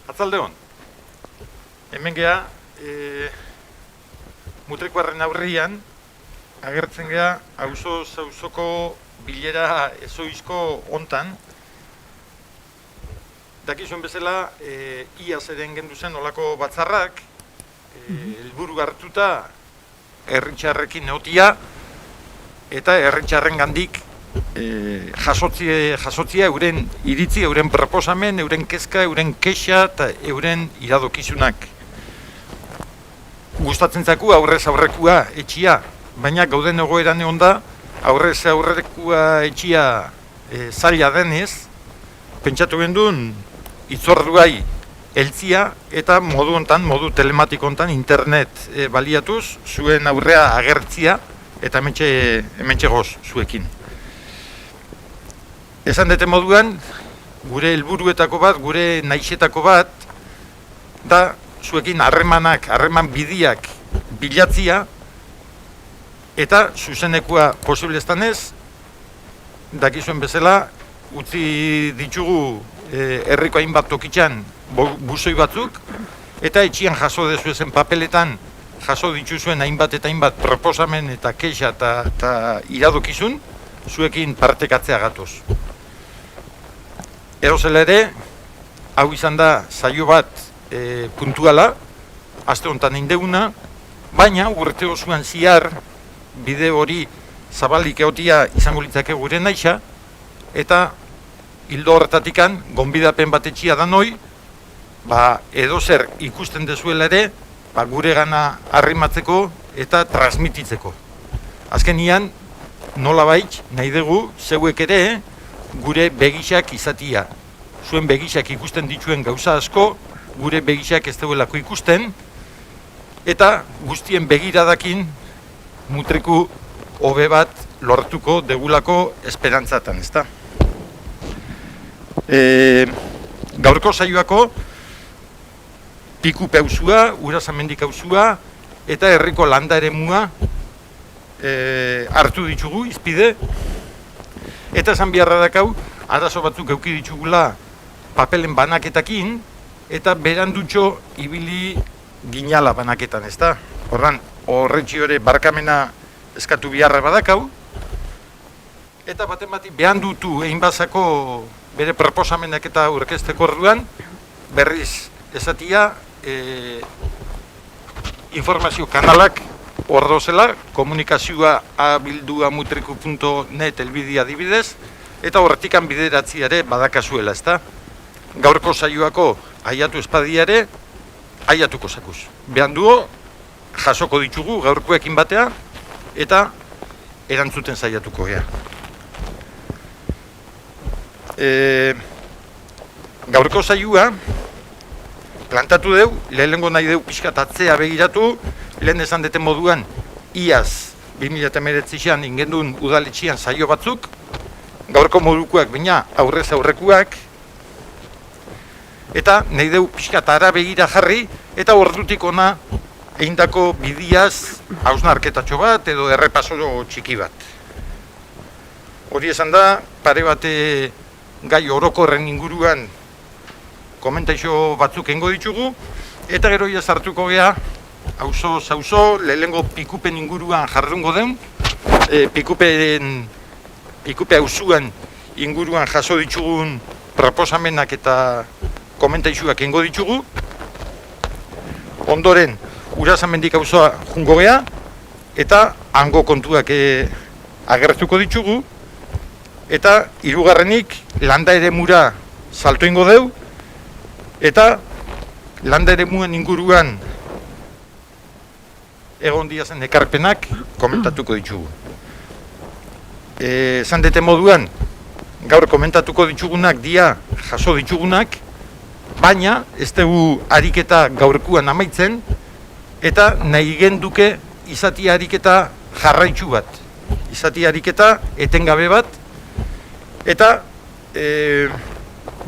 Atzaldeon, hemen geha, Mutrikuarren aurrian, agertzen geha, auzoko bilera ezoizko hontan. Dakizuen bezala, iaz eren gendu zen olako batzarrak, helburu hartuta herritxarrekin neotia, eta herritxarren gandik jasotzia euren iritzi, euren proposamen, euren kezka, euren kexa eta euren iradokizunak. Gustatzen zaku aurrez aurrekua etxia, baina gauden egoeran egon da, aurrez aurrekua etxia zaila denez, pentsatu gendun itzorduai heltzia eta modu hontan, modu telematiko hontan, internet baliatuz, zuen aurrea agertzia eta hementxe goz zuekin. Esan dute moduan, gure helburuetako bat, gure naixetako bat, da zuekin harreman bidiak bilatzia, eta zuzenekua posibleztanez, dakizuen bezala, utzi ditugu herriko hainbat tokitxan buzoi batzuk, eta etxian jaso dezuezen papeletan, jaso dituzuen hainbat eta hainbat proposamen eta kexa eta iradokizun, zuekin partekatzea gatoz. Erozela ere, hau izan da saio bat puntuala, aste honetan indeuna, baina urte osoan ziar bide hori zabalik egotia izango litzake gure naixa, eta hildo horretatikan, gonbidapen bat etxia da noi, edozer ikusten dezuela ere, gure gana arrimatzeko eta transmititzeko. Azkenian, nolabait nahi dugu, zeuek ere, gure begixak izatia. Zuen begixak ikusten dituen gauza asko, gure begixak ez duelako ikusten, eta guztien begiradakin Mutriku hobe bat lortuko degulako esperantzatan, ezta? Gaurko saioako Pikupe auzua, Urazamendik auzua eta herriko landa eremua hartu ditugu izpide, eta esan beharra dakau, arazo batzuk euki ditugula papelen banaketakin, eta berandutxo ibili ginala banaketan, ezta? Horretxi hori barkamena eskatu biharra badakau, eta baten bati behandutu egin bazako bere proposamenak eta aurkezteko orduan, berriz esatia informazio kanalak ordozela, komunikazioa abildua.mutriku.net elbidea adibidez, eta horretikan bideratziare badakazuela, ezta? Gaurko saioako aiatu espadiare, aiatuko zakuz. Behanduo, jasoko ditugu gaurkoekin batea, eta erantzuten saiatuko gea. Gaurko saioa, plantatu deu, lehenengo nahi deu pixkat atzea begiratu, lehen esan deten moduan, iaz 2019an ingendun udaletxian saio batzuk, gaurko modukoak baina aurrez aurrekuak, eta nahi deu pixkat ara begira jarri, eta ordutik ona egindako bidiaz hausnarketatxo bat edo errepaso txiki bat. Hori esan da, pare bate gai orokorren inguruan komentaixo batzuk engo ditugu, eta gero iaz hartuko gea, auzo, lehenengo Pikupen inguruan jardungo den, Pikupe auzuan inguruan jaso ditugun proposamenak eta komentaixuak engo ditugu, ondoren Urazamendik auzoa jungo gea, eta hango kontuak agertuko ditugu, eta hirugarrenik landa eremura salto ingo deu, eta landa eremuen inguruan egon diazen ekarpenak komentatuko ditugu. Esan dete moduan, gaur komentatuko ditugunak dia jaso ditugunak, baina ez dugu ariketa gaurkuan amaitzen, eta nahi genduke izatia ariketa jarraitzu bat. Izatia ariketa etengabe bat, eta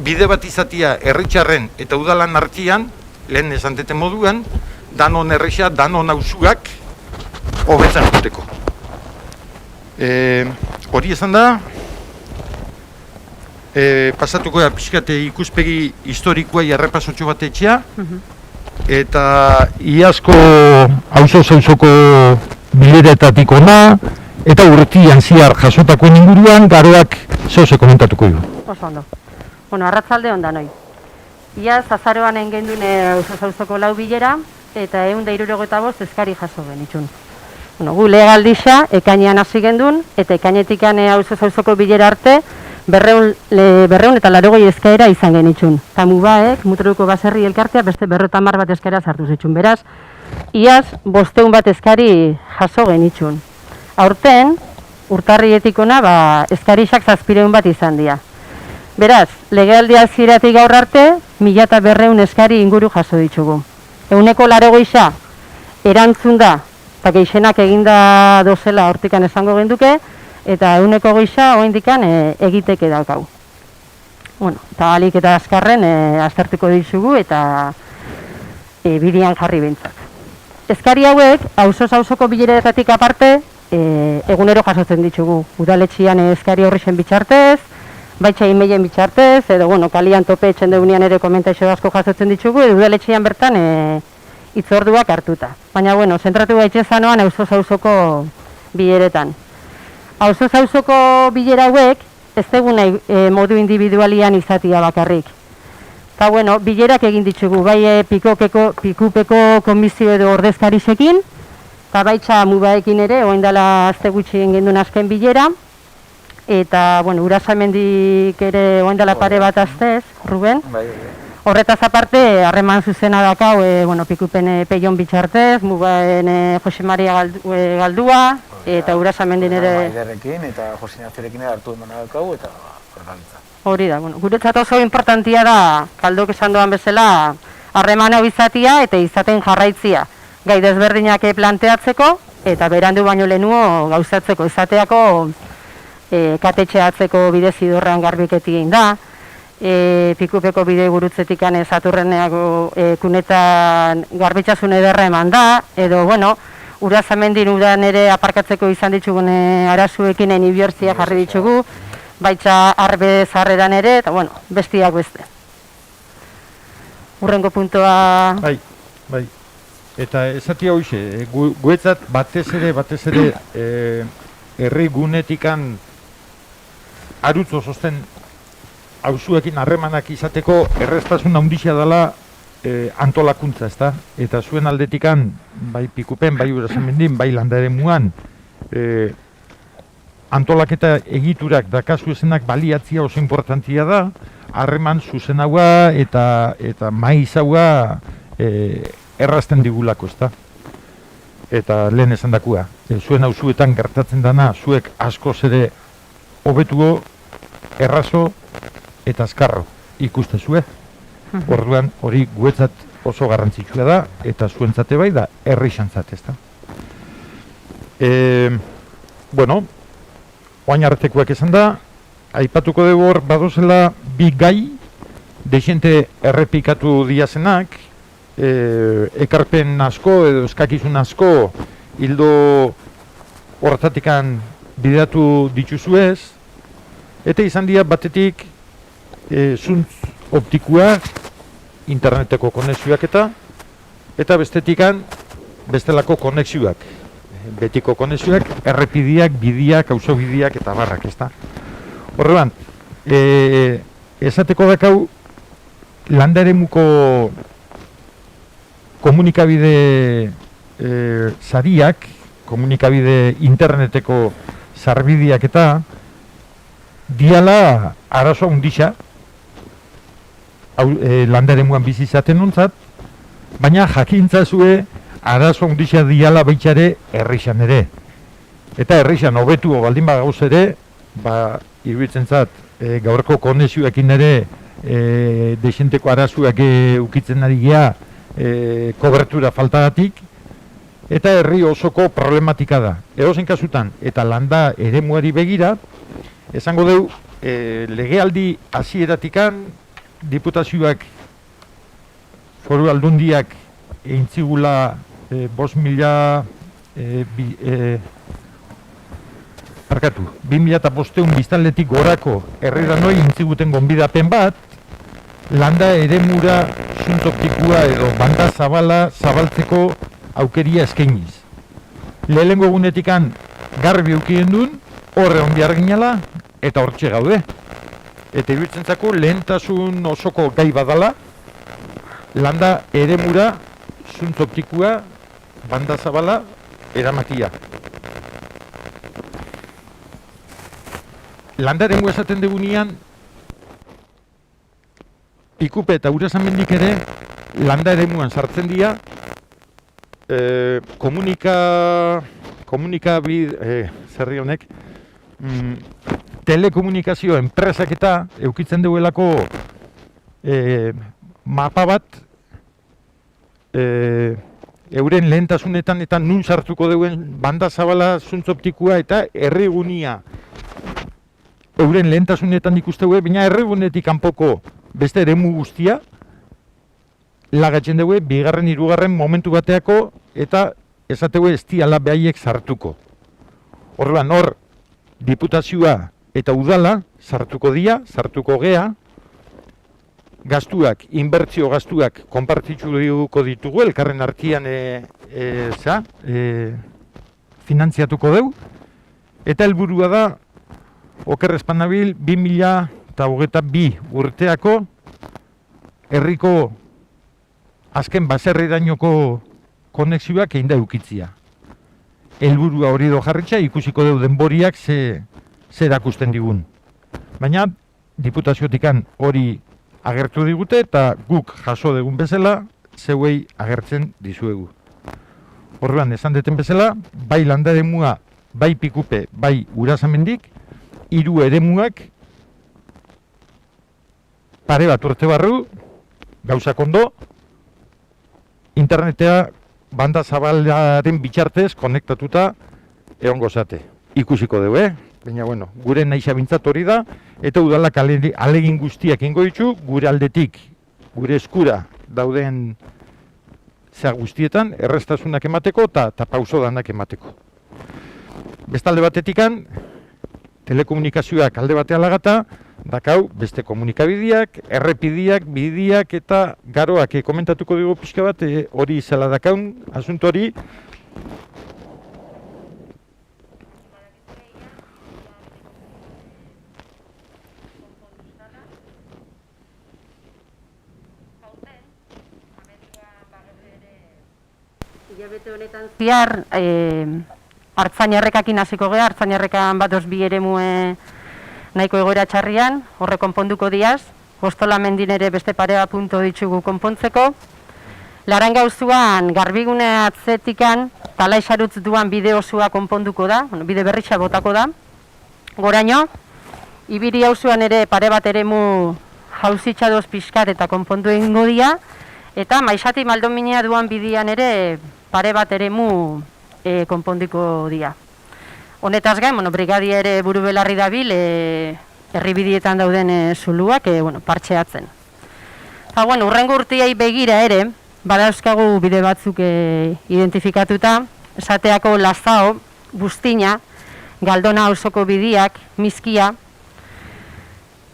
bide bat izatia herritxarren eta udalan artean, lehen esan dete moduan, danon erresa, danon auzuak hobetzen juteko. Hori esan da, pasatuko da pixkate ikuspegi historikoa jarrepasotxo bat etxea, eta iazko auzo-zauzoko bileretatik ona, eta urtian ziar jasotakoen inguruan garoak zehose komentatuko du. Oso ondo. Bueno, arratzalde ondan hoi. Iaz azaroan engendun auzo-zauzoko lau bilera, eta 165 eskari jaso genitxun. Bueno, gu legaldisa ekainean hasi gendun, eta ekainetikan auzo-zauzoko bilera arte, 200 eta 80 eskaera izan genitxun. Eta mubaek, Mutroruko Baserri elkartea, beste 50 bat eskaera sartu zitxun. Beraz, iaz 500 bat eskari jaso genitxun. Aurten, urtarrietik ona, eskarixak 700 bat izan dira. Beraz, legealdi hasieratik gaur arte, 1200 eskari inguru jaso ditugu. 180 erantzun da, eta gehienak eginda dozela hortikan esango genduke, eta 120 oraindikan egiteke daukau. Bueno, eta alik eta azkarren aztertuko ditugu eta bidean jarri behintzat. Eskari hauek, auzo-auzoko bileretatik aparte, egunero jasotzen ditugu. Udaletxian eskari horrixen bitxartez, baitxa e-mailen bitxartez, edo kalian tope etxen deunean ere komentaixo asko jasotzen ditugu, edo udaletxian bertan hitzorduak hartuta. Baina, zentratu gaitxezanoan auzo-auzoko bileretan. Auzo-auzoko bilera hauek, ez dugu nahi modu individualian izatia bakarrik. Eta, bilerak egin ditugu, bai pikupeko komisio edo ordezkarixekin, eta baitxa mubaekin ere, oain dela azte gutxi engendun azken bilera, eta, urasamendik ere oain dela pare bat aztez, Ruben. Horretaz aparte, harreman zuzena dakau, pikupen peion bitxartez, mubaen Jose Maria Galdua, eta urasamendin ere... Maiderrekin eta Jose Nazerekin hartu emana dakau, eta erralitza. Hori da, guretzat oso importantia da, kaldok esan doan bezala, harreman hau izatia eta izaten jarraitzia. Gai desberdinak planteatzeko, eta berandu baino lehenuo gauzatzeko izateako katetxeatzeko bide zidorrean garbiketien da, pikupeko bide gurutzetikan Zaturreneako kunetan garbitxasun ederra eman da, edo, urazamendin udan ere aparkatzeko izan ditugun arazuekin enibiortzia jarri ditugu, baitza arbe zarreran ere, eta, bestiak beste. Urrengo puntoa... Bai. Eta esatia hoxe, guetzat batez ere herri gunetikan arutzo sosten auzuekin harremanak izateko erreztasun handia dela antolakuntza, ezta? Eta zuen aldetikan, bai pikupen, bai urasamendin, bai landaremuan, antolaketa egiturak dakazu esenak baliatzia oso importantia da, harreman zuzenaua eta maizaua errazten digulako, ezta? Eta lehen esan dakua, zuen auzuetan gertatzen dana, zuek askoz ere hobetuo, errazo eta azkarro ikustezue. Orduan hori guetzat oso garrantzitsua da, eta zuentzate bai da, herrixantzat, ezta? Oain artekoak esan da, aipatuko dugu hor badozela bi gai, dexente errepikatu diazenak, ekarpen asko edo eskakizun asko hildo horretatikan bideratu dituzuez, eta izan dira batetik zuntz optikua, interneteko konexioak eta bestetikan bestelako konexioak, betiko konexioak, errepidiak, bidiak, auzobidiak eta barrak, ezta? Horreban, esateko dakau landaremuko komunikabide sariak, komunikabide interneteko sarbidiak eta diala arazo handisa landaremuan bizi izaten nontzat, baina jakintzazue arazo handisa diala baitxare herrixan ere. Eta herrixan hobetu baldin bagauz ere, iruditzen zat, gaurko konexioekin ere desenteko arazuak ukitzen ari gea kobertura faltagatik, eta herri osoko problematika da. Edozein kasutan, eta landa eremuari begira, esango deu, legealdi hasieratikan diputazioak foru aldundiak eintzigula 5.000 2500 biztanletik gorako herriranoi intziguten gonbidapen bat, landa eremura zuntz optikua edo banda zabala zabaltzeko aukeria eskainiz. Lehenengo egunetikan garbi eukien duen, horre hon behar ginala, eta hortxe gaude. Eta iruditzen zako lehentasun osoko gai badala, landa eremura zuntz optikua banda zabala eramatia. Landa eremu esaten dugunean, Pikupe eta Urasanmendik ere landa eremuan sartzen dira, zerri honek, telekomunikazio enpresak eta eukitzen duelako mapa bat euren lehentasunetan eta nun sartuko duen banda zabala zuntz optikua eta herrigunia euren lehentasunetan ikuste dugu, baina herrigunetik kanpoko beste eremu guztia lagatzen dugu bigarren hirugarren momentu bateako eta esategu ez diala behaiek sartuko. Orduan hor diputazioa eta udala sartuko gea, gastuak, inbertsio gastuak konpartituko ditugu, elkarren artean finantziatuko dugu, eta helburua da, oker espanabil, 2022 urteako herriko azken baserrirainoko konexioak egin da eukitzia. Helburua hori do jarritza, ikusiko dugu denboriak ze erakusten digun. Baina, diputaziotikan hori agertu digute eta guk jaso dugun bezala, zeuei agertzen dizuegu. Orduan, esan deten bezala, bai landa eremua, bai Pikupe, bai Urasanmendik, 3 eremuak pare bat urte barru, gauzak ondo, internetea banda zabalaren bitxartez konektatuta egongo zate. Ikusiko dugu, baina bueno, gure naixa bintzat hori da, eta udalak alegin guztiak ingo ditu, gure aldetik, gure eskura dauden zea guztietan, errestasunak emateko eta pauso danak emateko. Bestalde batetikan, telekomunikazioak alde batea lagata, dakau beste komunikabideak, errepidiak, bidiak eta garoak komentatuko dugu pixka bat, hori zela dakaun, asunto hori. Hilabete honetan ziar, Artzainarrekakin hasiko gea, Artzainarrekan batoz bi eremue nahiko egoera txarrian, horre konponduko diaz, Hostolamendin ere beste parea punto ditugu konpontzeko. Laranga auzuan garbigune atzetikan talaixarutz duan bide osua konponduko da, bide berritxa botako da. Goraino, Ibiri auzuan ere pare bat eremu jauzitxadoz pixkat eta konpondu egingo dira, eta Maixati Maldominea duan bidian ere pare bat eremu konpondiko dira. Honetaz gain, brigadia ere buru belarri dabil, herribidietan dauden zuluak partxeatzen. Urrengo urteai begira ere, badauzkagu bide batzuk identifikatuta, esateako Lazao, Bustina, Galdona auzoko bidiak, Mizkia,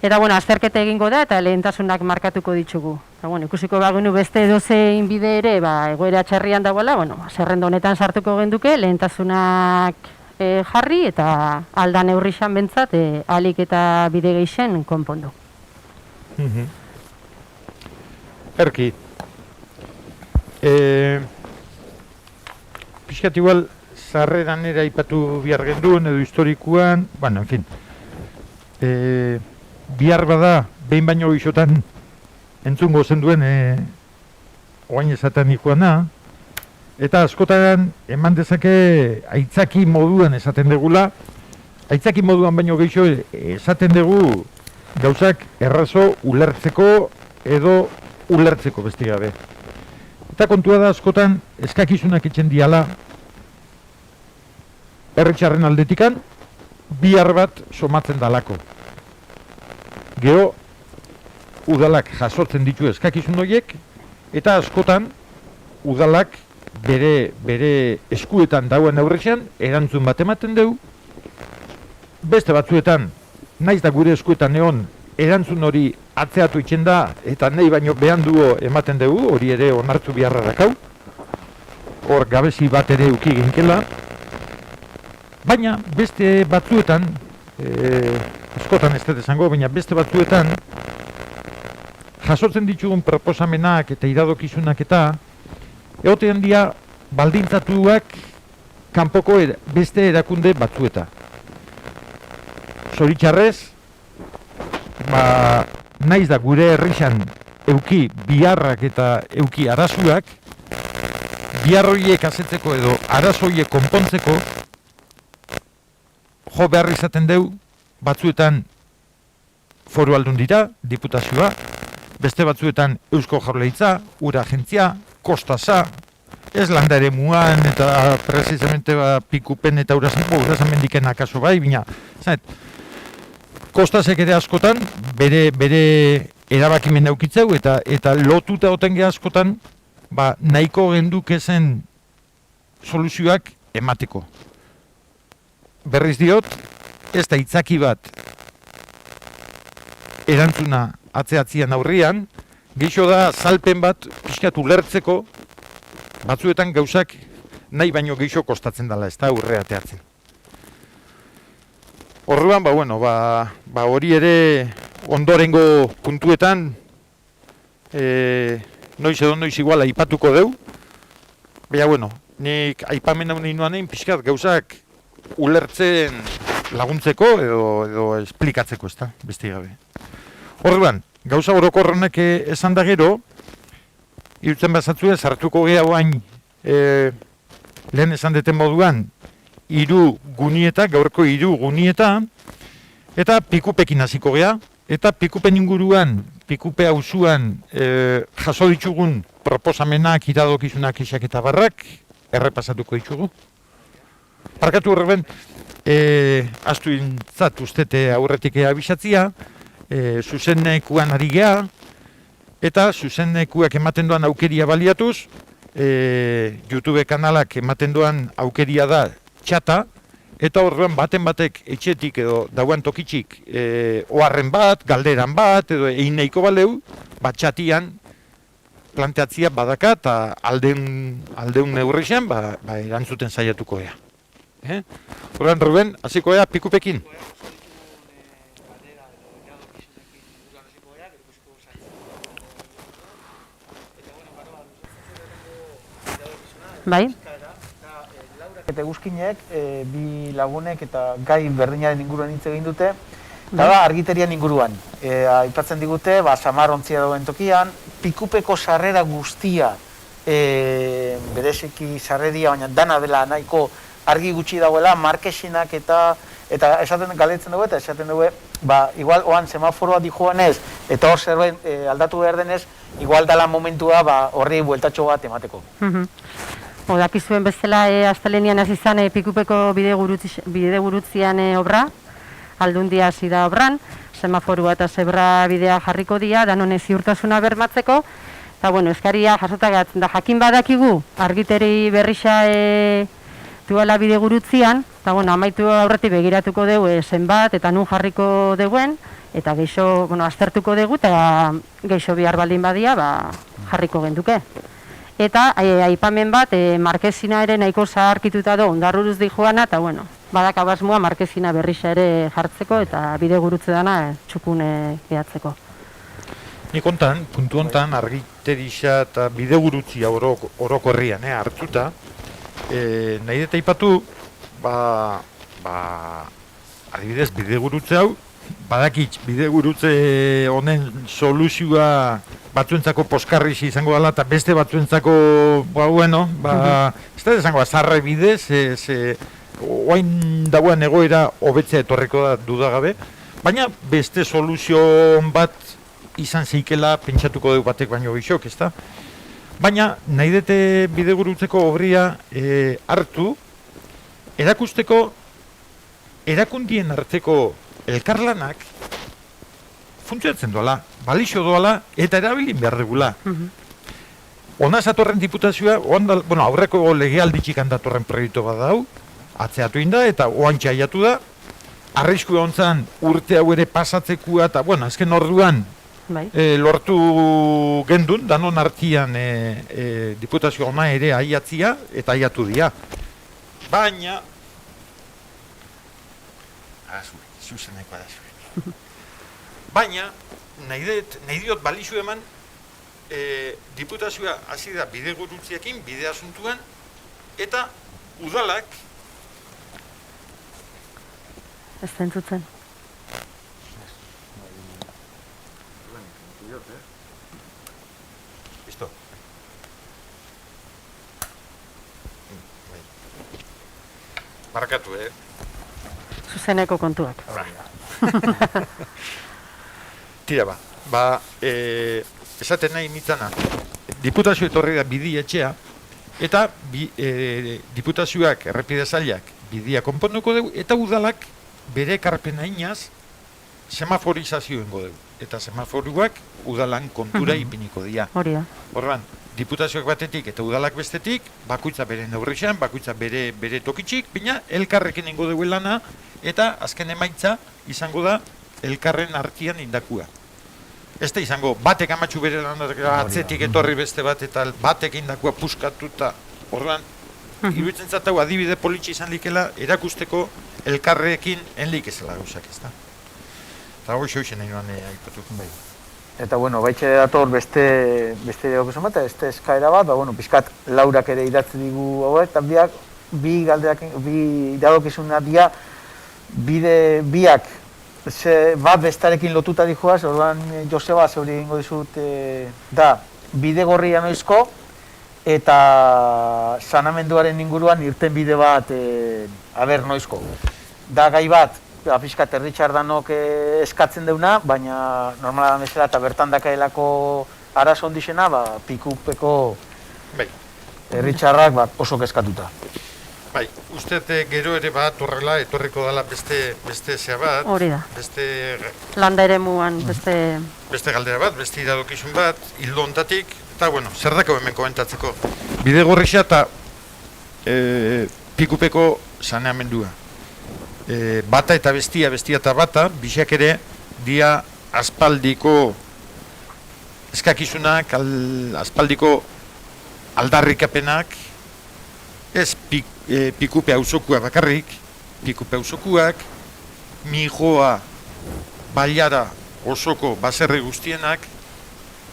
eta azterketa egingo da eta lehentasunak markatuko ditugu. Ikusiko bagunu beste edozein bide ere, egoera txarrian dagoela, zerrenda honetan sartuko genduke, lehentasunak jarri eta alda neurrixan bentzat alik eta bide gehixen konpondu. Erki, pixkat igual zarreran ere aipatu bihar genduen edo historikuan, en fin, bihar bada, behin baino isotan entzungo zenduen oain esaten ikuana, eta askotan eman dezake aitzaki moduan esaten degula, aitzaki moduan baino gehiago esaten dugu gauzak errazo ulertzeko edo ulertzeko beste gabe. Eta kontua da askotan eskakizunak etxen diala herritxarren aldetikan bihar bat somatzen dalako. Gero udalak jasotzen ditu eskakizun horiek eta askotan udalak bere eskuetan dauen aurrean erantzun bat ematen dugu beste batzuetan, naiz da gure eskuetan egon, erantzun hori atzeatu itxen da, eta nahi baino behanduo ematen dugu, hori ere onartu beharra dakau, hor gabezi bat ere uki ginkela, baina beste batzuetan, askotan ez dut esango, baina beste batzuetan, jasotzen ditugun proposamenak eta iradokizunak eta, egotean dira baldintzatuak kanpoko beste erakunde batzueta. Zoritxarrez, naiz da gure herrixan euki biharrak eta euki arazuak, biharroiek azetzeko edo arazoiek konpontzeko, jo behar izaten deu, batzuetan foru aldundira, diputazioa, beste batzuetan Eusko Jaurlaritza, ura agentzia, kostasa, ez landa ere muan eta precisamente pikupen eta urasan mendiken akaso bai, bina, zanet, kostasek ere askotan, bere erabakimen eukitzeu eta lotuta oten askotan, nahiko genduk ezen soluzioak emateko. Berriz diot, ez da itzaki bat erantzuna atzeatzian aurrian, geixo da salpen bat pixkat ulertzeko batzuetan gauzak nahi baino geixo kostatzen dela, ez da aurrea teatzen. Orduan, hori ere ondorengo puntuetan noiz edo noiz igual aipatuko deu, baina, nik aipamen hau ninoanein pixkat gauzak ulertzen laguntzeko edo esplikatzeko, ez da, beste gabe. Orduan, gauza orokorrenek esan da gero, irutzen bazatzue, sartuko geha bain lehen esan deten moduan, gaurko 3 gunieta, eta pikupekin hasiko geha, eta pikupen inguruan, pikupe auzuan jaso ditugun proposamenak, iradokizunak, isak eta barrak, errepasatuko ditugu. Parkatu horren, astu intzat ustete aurretik abisatzia, zuzennekuan ari geha, eta zuzennekuak ematen doan aukeria baliatuz, YouTube kanalak ematen doan aukeria da txata, eta horrean baten batek etxetik edo dauan tokitxik oharren bat, galderan bat, edo egin nahiko baleu, txatian planteatzia badaka eta aldeun neurrixen erantzuten saiatuko ea. Horrean, Ruben, hasiko ea pikupekin. Bai? Eta eguzkinek, bi lagunek eta gai berdinaren inguruan hitz egin dute, eta da argiterian inguruan. Aipatzen digute, samar ontzia dauen tokian, pikupeko sarrera guztia, bereziki sarreria, baina dana dela nahiko argi gutxi dagoela, markesinak eta esaten galetzen dugu, eta esaten dugu, igual oan semaforoa dijoanez, eta hor zerbait aldatu behar denez, igual dela momentua horri bueltatxo bat emateko. Dakizuen bezala, astelenian hasi izan pikupeko bidegurutzian obra, aldundia hasi da obran, semaforua eta zebra bidea jarriko dira, danone ziurtasuna bermatzeko, eta eskaria jasota gatzen da, jakin badakigu, argiteri berrisa duela bidegurutzian, eta amaitu aurretik begiratuko dugu zenbat eta nun jarriko duguen, eta geixo, aztertuko dugu, eta geixo bihar baldin badia, jarriko genduke. Eta aipamen bat, markezina ere nahiko zaharkituta do, ondarruruz di joana, eta badaka basmoa markezina berrisa ere jartzeko, eta bidegurutze dana txukune gehatzeko. Nik ontan, puntu ontan, argiterisa eta bidegurutzia orokorrian hartuta, nahi deta aipatu, adibidez, bidegurutze hau, badakitz, bidegurutze honen soluzioa batzuentzako poskarriz izango dela, eta beste batzuentzako, ez da izango, azarra bidez, oain dagoen egoera hobetzea etorreko da dudagabe, baina beste soluzio bat izan zeikela pentsatuko dugu batek baino bixok, ez da? Baina nahi dute bidegurutzeko obria hartu, erakusteko erakundien arteko elkarlanak funtzionatzen doala, balixo doala eta erabilin behar dugula. Ona zatorren diputazioa, aurreko legealditxik handatorren proiektu bat dau, atzeatu inda eta oantxe aiatu da, arriskua ontzan urte hau ere pasatzekua, eta, bueno, azken orduan, Bai. lortu gendun, danon artian diputazio ona ere aiatzia, eta aiatu dia. Baina, zuzenekoa da zuen. Baina, nahi diot balizu eman, diputazioa hasi da bide gurutziekin, bide asuntuan, eta udalak, Ez zentzutzen. Listo. Barkatu, Zuzeneko kontuak. Tira esaten nahi nitzana, diputazio etorri da bidi etxea, eta diputazioak, errepide zailak, bidia konponduko dugu, eta udalak bere ekarpena inaz semaforizazio ingo dugu. Eta semaforuak udalan kontura ipiniko dira. Hori da. Orduan, diputazioak batetik eta udalak bestetik, bakoitza bere neurrixan, bakoitza bere tokitxik, bina elkarrekin ingo dugu lana, eta azken emaitza izango da elkarren artian indakua. Ez da izango, batek amatxu bere lanak atzetik etorri beste bat, eta batek indakua puskatuta. Orduan, iruditzen zatau adibide politxe izan likela, erakusteko elkarrekin enlik ezela gauzak, ez da. Eta hori xoixen nahi noan aipatu. Eta, bueno, baitxe dator beste dago esan bat, beste eskaera bat, bueno, pixkat Laurak ere idatzi digu hauek, eta bi iradokizunak dira, biak bat bestarekin lotuta dijoaz, orduan Joseba zeuri egingo dizut, da, bide gorria noizko, eta sanamenduaren inguruan irten bide bat, noizko. Da gai bat, pixkat Richardanok eskatzen deuna, baina normala da bezala eta bertan dakaelako arazo ondixena, pikupeko Richardak oso kezkatuta. Bai, uste gero ere bat horrela etorriko dela beste zea bat. Hori da. Beste Landa ere muan, beste galdera bat, beste iradokizun bat, hildo ontatik, eta, bueno, zer dako hemen komentatzeko. Bide gorrixa eta pikupeko saneamendua. Bata eta bestia eta bata, bisak ere, dia aspaldiko eskakizunak, aspaldiko aldarrikapenak, ez pikupe auzokua bakarrik, pikupe auzokuak, mijoa baiara osoko baserri guztienak,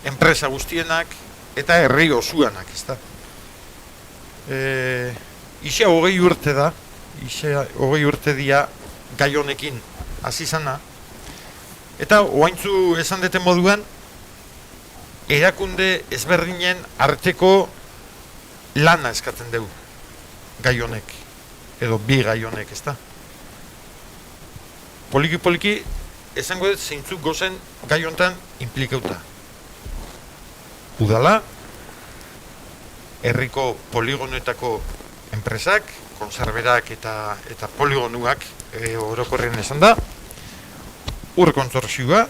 enpresa guztienak, eta herri osuanak, ez da. Isa 20 urte da, Isa 20 urte dia gai honekin hasi zana, eta oaintzu esan deten moduan, erakunde ezberdinen arteko lana eskatzen dugu gai honek, edo bi gai honek, ez da. Poliki esango dut zeintzuk gozen gai honetan implikauta. Udala, herriko poligonoetako enpresak, konserberak eta poligonuak orokorren esan da, ur kontsortzioa,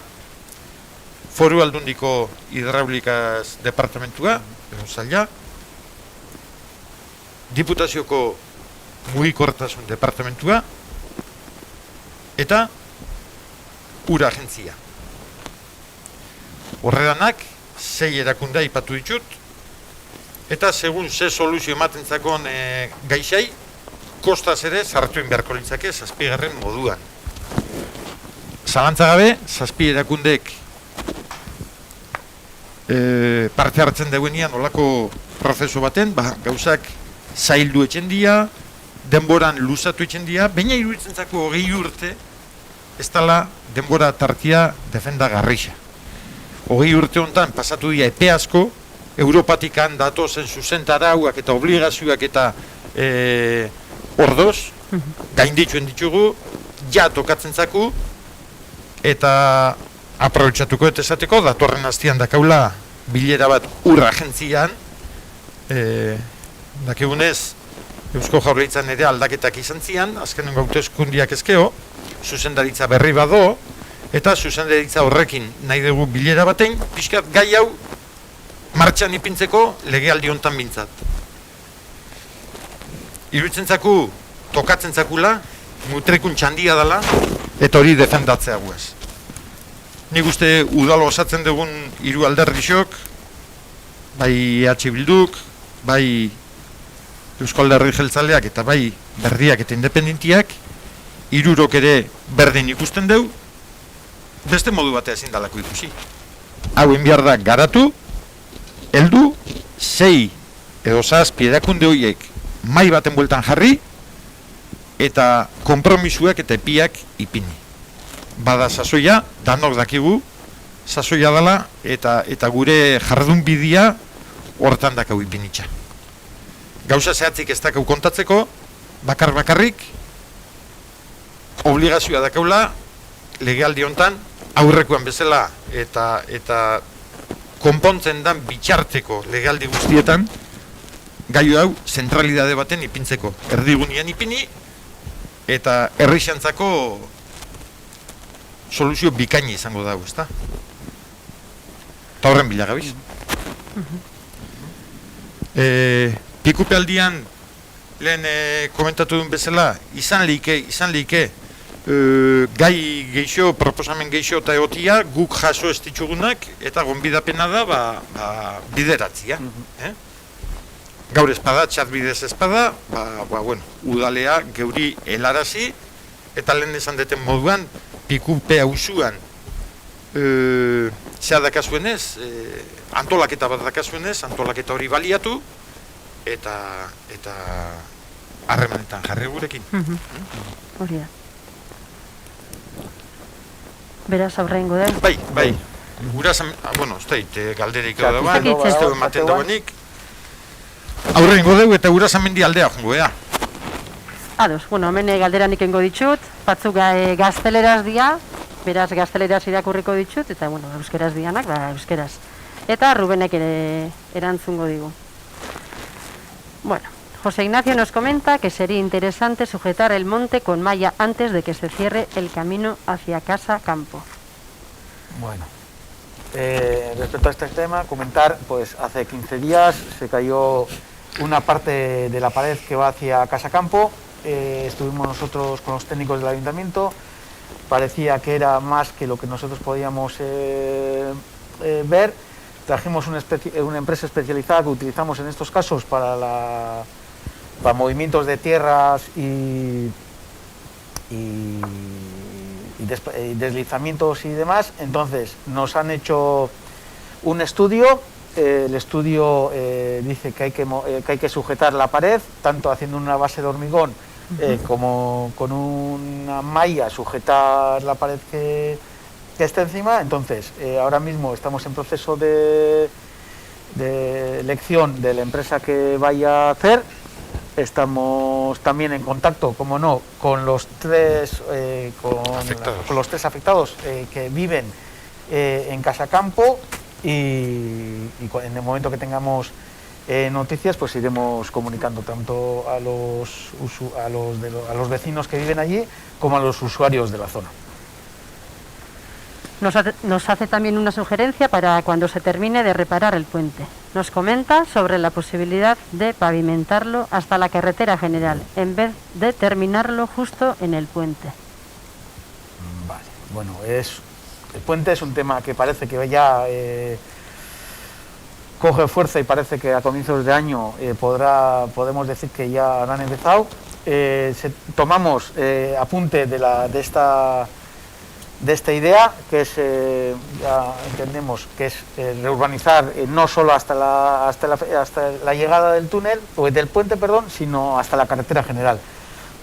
Foru Aldundiko hidraulikaz departamentua, edo zaila, Diputazioko mugikortasun departamentua, eta ura agentzia. Horredanak, 6 erakundea ipatu ditut, eta segun ze soluzio ematen zakon gaixai, kostaz ere sartuen beharko litzake 7. moduan. Zalantzagabe, 7 erakundek parte hartzen dauenean olako prozesu baten, gauzak zaildu etxendia, denboran luzatu etxendia, baina iruditzen zako 20 urte, ez dela denbora tartia defendagarrixa. 20 urte honetan pasatu dira epe asko, Europatikan datozen zuzentarauak eta obligazioak eta ordoz, gaindituen ditugu, ja tokatzen zaku, eta aprobetxatuko eta esateko, datorren hastian dakaula bilera bat urra agentzian, dakigunez, Eusko Jaurlaritzan ere aldaketak izan zian, azkenengo hauteskundiak ezkeo, zuzendaritza berri bado, eta zuzendaritza horrekin nahi dugu bilera batein, pixkat gai hau martxan ipintzeko legealdi hontan bintzat. Iruditzen zaku, tokatzen zakula, mutrekun txandia dela, eta hori defendatzea guaz. Nik uste udalo osatzen dugun hiru alderdixok, bai EH Bilduk, bai Euskal Alderdi Jeltzaleak eta bai berriak eta independentiak, hirurok ere berdin ikusten deu, beste modu batea ezin dalako ikusi. Hau behar da garatu, heldu, 6 edo 7 erakunde horiek mai baten bueltan jarri, eta konpromisuak eta epiak ipini. Bada sasoia, danok dakigu, sasoia dela, eta gure jardun bidea hortan dakau ipinitxa. Gauza zehatzik ez dakau kontatzeko, bakarrik, obligazioa dakaula, legealdi hontan, aurrekoan bezala, eta konpontzen dan bitxarteko legealdi guztietan, gaiu hau zentralidade baten ipintzeko. Erdigunean ipini, eta herrixantzako soluzio bikaini izango dago, ezta? Eta horren bila gabiz. Pikupe aldian, lehen komentatu duen bezala, izan leike, gai geixo, proposamen geixo eta egotia, guk jaso ez ditzugunak, eta gonbidapena da, bideratzia. Gaur espada, txatbidez espada, bueno, udalea geuri helarazi, eta lehen esan deten moduan, Pikupe hausuan zea dakazuenez, antolaketa bat dakazuenez, antolaketa hori baliatu, eta harremanetan jarri gurekin. Hori da. Beraz aurrengo da? Bai. Uraz, bueno, ez dait, galdereik edo dagoen, ez dugu ematen dagoenik. Aurrengo dugu eta Urazamendi aldea jongo, Ados, bueno, hemen galderan ikengo ditut, batzuk gazteleraz dia, beraz gazteleraz irakurriko ditut, eta, bueno, euskeraz dianak, euskeraz. Eta Rubenek ere erantzungo digu. Bueno, José Ignacio nos comenta que sería interesante sujetar el monte con malla antes de que se cierre el camino hacia Casa Campo. Bueno, respecto a este tema, comentar, pues hace 15 días se cayó una parte de la pared que va hacia Casa Campo. Estuvimos nosotros con los técnicos del ayuntamiento, parecía que era más que lo que nosotros podíamos ver. Trajimos una empresa especializada que utilizamos en estos casos para movimientos de tierras y deslizamientos y demás. Entonces nos han hecho un estudio. El estudio dice que hay que sujetar la pared, tanto haciendo una base de hormigón como con una malla sujetar la pared que está encima. Entonces, ahora mismo estamos en proceso de elección de la empresa que vaya a hacer. Estamos también en contacto, como no, con los tres afectados que viven en Casa Campo, y en el momento que tengamos noticias, pues iremos comunicando tanto a los vecinos que viven allí como a los usuarios de la zona. Nos hace también una sugerencia para cuando se termine de reparar el puente. Nos comenta sobre la posibilidad de pavimentarlo hasta la carretera general, en vez de terminarlo justo en el puente. Vale, bueno, el puente es un tema que parece que ya coge fuerza, y parece que a comienzos de año podemos decir que ya han empezado. Tomamos apunte de esta idea, que es, ya entendemos, que es reurbanizar no solo hasta la llegada del túnel, o del puente, perdón, sino hasta la carretera general.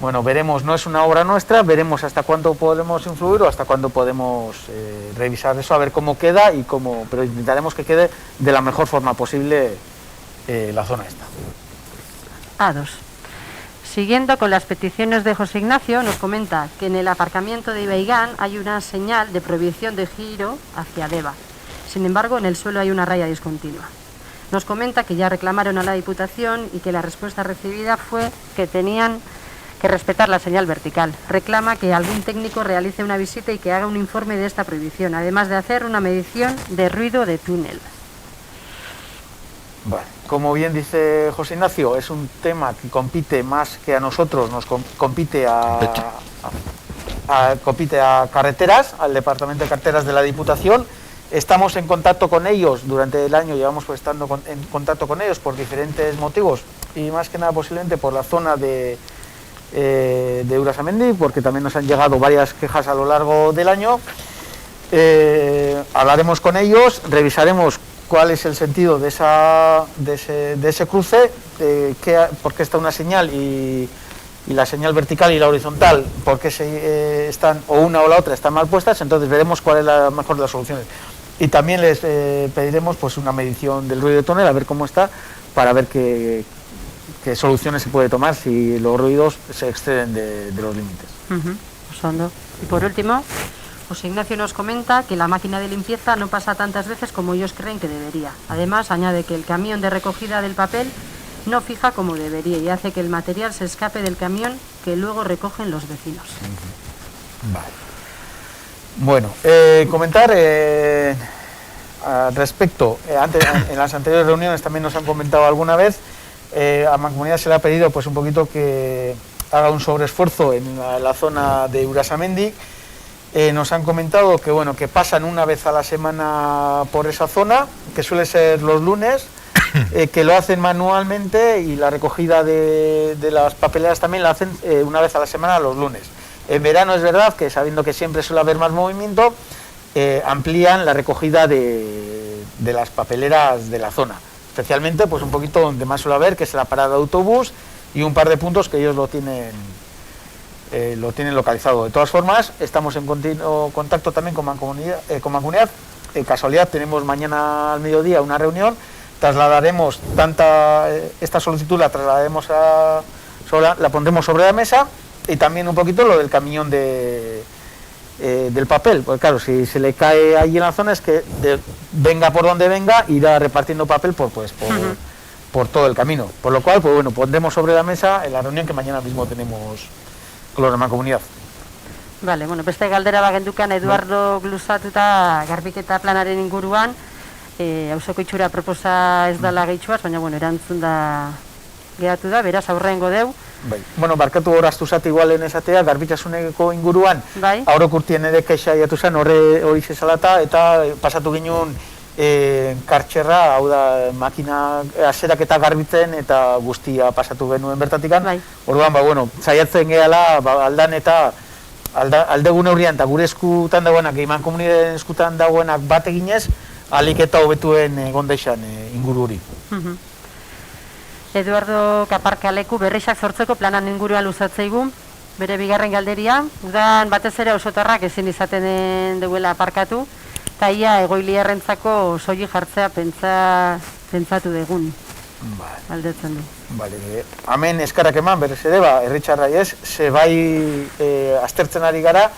Bueno, veremos, no es una obra nuestra, veremos hasta cuándo podemos influir o hasta cuándo podemos revisar eso, a ver cómo queda, pero intentaremos que quede de la mejor forma posible la zona esta. A2. Siguiendo con las peticiones de José Ignacio, nos comenta que en el aparcamiento de Ibaigán hay una señal de prohibición de giro hacia Deva. Sin embargo, en el suelo hay una raya discontinua. Nos comenta que ya reclamaron a la Diputación y que la respuesta recibida fue que tenían que respetar la señal vertical. Reclama que algún técnico realice una visita y que haga un informe de esta prohibición, además de hacer una medición de ruido de túnel. Vale. Como bien dice José Ignacio, es un tema que compite más que a nosotros, nos compite compite a carreteras, al Departamento de Carreteras de la Diputación. Estamos en contacto con ellos durante el año, llevamos pues estando en contacto con ellos por diferentes motivos y más que nada posiblemente por la zona de Urasamendi, porque también nos han llegado varias quejas a lo largo del año. Hablaremos con ellos, revisaremos cuál es el sentido de ese cruce, por qué está una señal y la señal vertical y la horizontal, por qué están o una o la otra están mal puestas, entonces veremos cuál es la mejor de las soluciones. Y también les pediremos pues una medición del ruido de túnel, a ver cómo está, para ver qué soluciones se puede tomar si los ruidos se exceden de los límites. Y por último, José Ignacio nos comenta que la máquina de limpieza no pasa tantas veces como ellos creen que debería. Además, añade que el camión de recogida del papel no fija como debería y hace que el material se escape del camión que luego recogen los vecinos. Vale. Bueno, comentar al respecto, en las anteriores reuniones también nos han comentado alguna vez, a Mancomunidad se le ha pedido pues un poquito que haga un sobreesfuerzo en la zona de Urasamendi. Nos han comentado que bueno, que pasan una vez a la semana por esa zona, que suele ser los lunes, que lo hacen manualmente y la recogida de las papeleras también la hacen una vez a la semana los lunes. En verano es verdad que sabiendo que siempre suele haber más movimiento, amplían la recogida de las papeleras de la zona, especialmente pues un poquito donde más suele haber, que es la parada de autobús y un par de puntos que ellos lo tienen localizado. De todas formas, estamos en continuo contacto también con Mancomunidad. Casualidad, tenemos mañana al mediodía una reunión, trasladaremos esta solicitud, la trasladaremos la pondremos sobre la mesa, y también un poquito lo del camión del papel, porque claro, si se le cae ahí en la zona es que venga por donde venga, irá repartiendo papel por todo el camino. Por lo cual, pues bueno, pondremos sobre la mesa en la reunión que mañana mismo tenemos con los de Mancomunidad. Vale, bueno, beste galdera bagendukan Eduardo gluzatuta garbiketa planaren inguruan, auzoko itxura proposa ez dala gehitxuaz, baina bueno, erantzun da geratu da, beraz aurrengo deu. Bai. Bueno, barkatu horaztu zat igualen esatea, garbitzasuneko inguruan, aurrok urtien ere keixa jatu zen, hori zezalata, eta pasatu ginen kartxerra, hau da, makina aserak eta garbitzen, eta guztia pasatu genuen bertatikan. Orduan, bueno, saiatzen gehala, aldan eta aldegun aurrian, eta gure eskutan dagoenak, Mankomunitateen eskutan dagoenak bat eginez, alik eta hobetuen gondeixan inguru hori. Eduardo Kaparkaleku berrixak sortzeko planan inguruan luzatzeigu, bere bigarren galderia, udan batez ere osotarrak ezin izaten duela aparkatu, eta ia egoiliarrentzako soili jartzea pentsatu dugun, aldetzen du. Hemen eskarrak eman, berez ere, herritxarrai ez, ze bai aztertzen ari gara,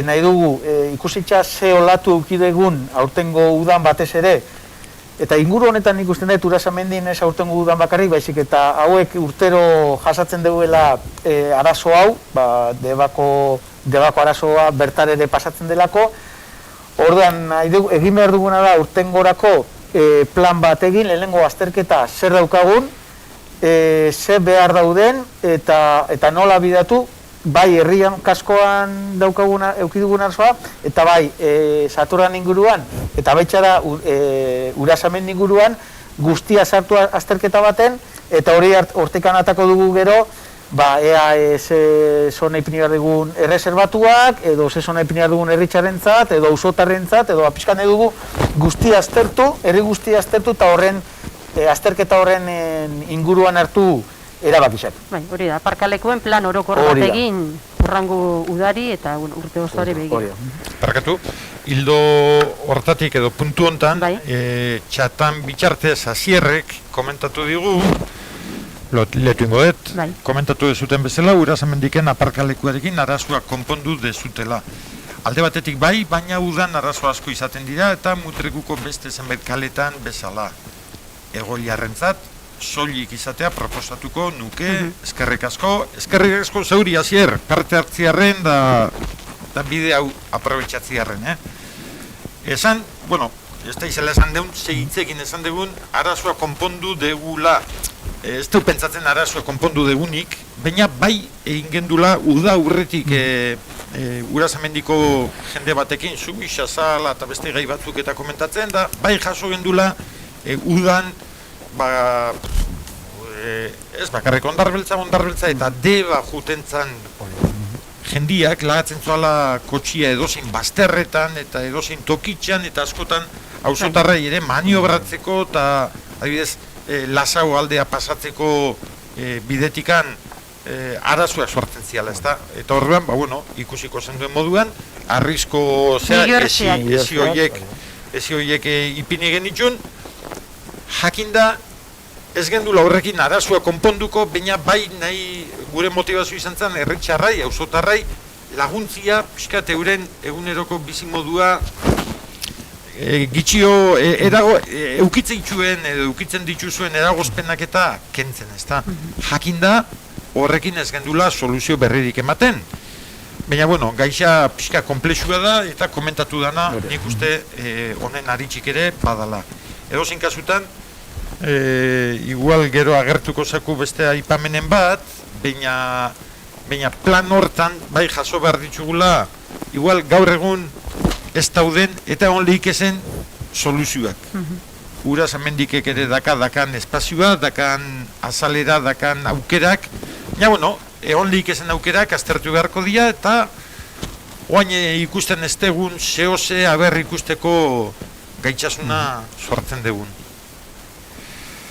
nahi dugu ikusitza ze olatu eukidegun aurtengo udan batez ere, eta inguru honetan ikusten dut Urasamendin ez aurtengo udan bakarrik, baizik eta hauek urtero jasatzen duela arazo hau, debako arazoa bertar ere pasatzen delako. Orduan, egin behar duguna da urtengorako plan bat egin, lehenengo azterketa zer daukagun, zer behar dauden, eta nola bidatu, bai herrian kaskoan eukidugun arazoa, eta bai Saturan inguruan, eta baitxara Urasamendi inguruan, guztia sartu azterketa baten, eta hori hortekan atako dugu gero, ea zona ipini behar dugun erreserbatuak, edo zona ipini behar dugun herritxarentzat, edo auzotarrentzat, edo apiskan dugu guztia aztertu, herri guztia aztertu, eta horren azterketa horren inguruan hartu erabakizak. Hori da, aparkalekuen plan orokorra bat egin urrango udari eta urte osoari begir. Barkatu, hildo hortatik edo puntu hontan, txatan bitxartez Asierrek komentatu digu, letu ingo dut, komentatu dezuten bezala, Urasamendiken aparkalekuarekin arazoak konpondu dezutela. Alde batetik bai, baina udan arazo asko izaten dira eta mutrekuko beste zenbait kaletan bezala. Egoiliarrentzat, soilik izatea proposatuko nuke, eskerrik asko zeuri Asier, parte hartziarren da bide hau aprobetxatziarren, Esan, bueno, ez da izela esan deun, segitzekin esan degun, arazoa konpondu degula, ez du pentsatzen arazoa konpondu degunik, baina bai egin gendula uda urretik Urasamendiko jende batekin, Zubisa, Zala eta beste gai batzuk eta komentatzen da, bai jaso gendula, udan, ez bakarrik ondarbeltza eta deba jutentzan jendiak lagatzen zuala kotxia edozein bazterretan eta edozein tokitxan eta askotan auzotarrei ere maniobratzeko eta adibidez Lasau aldea pasatzeko bidetikan arazoak sortzen ziala, ezta? Eta horrean, ikusiko zen duen moduan, arrisko ezi horiek ipini genitxun, jakinda ez gendula horrekin arazoa konponduko, baina bai nahi gure motivazio izan zen herritxarrai, auzotarrai, laguntzia, pixkat euren eguneroko bizimodua gitxio eukitzen dituzuen eragozpenak eta kentzen, ezta? Jakinda horrekin ez gendula soluzio berririk ematen. Baina, gaixa pixka komplexua da eta komentatu dana nik uste honen aritxik ere badala. Edozein kasutan, igual gero agertuko zaku beste aipamenen bat, baina plan hortan, bai jaso behar ditugula, igual gaur egun ez dauden eta on lehikezen soluzioak. Urasamendikek ere dakan espazioa, dakan azalera, dakan aukerak, baina, egon lehikezen aukerak aztertu beharko dira eta oain ikusten ez degun, zehose aber ikusteko gaitxasuna sortzen degun.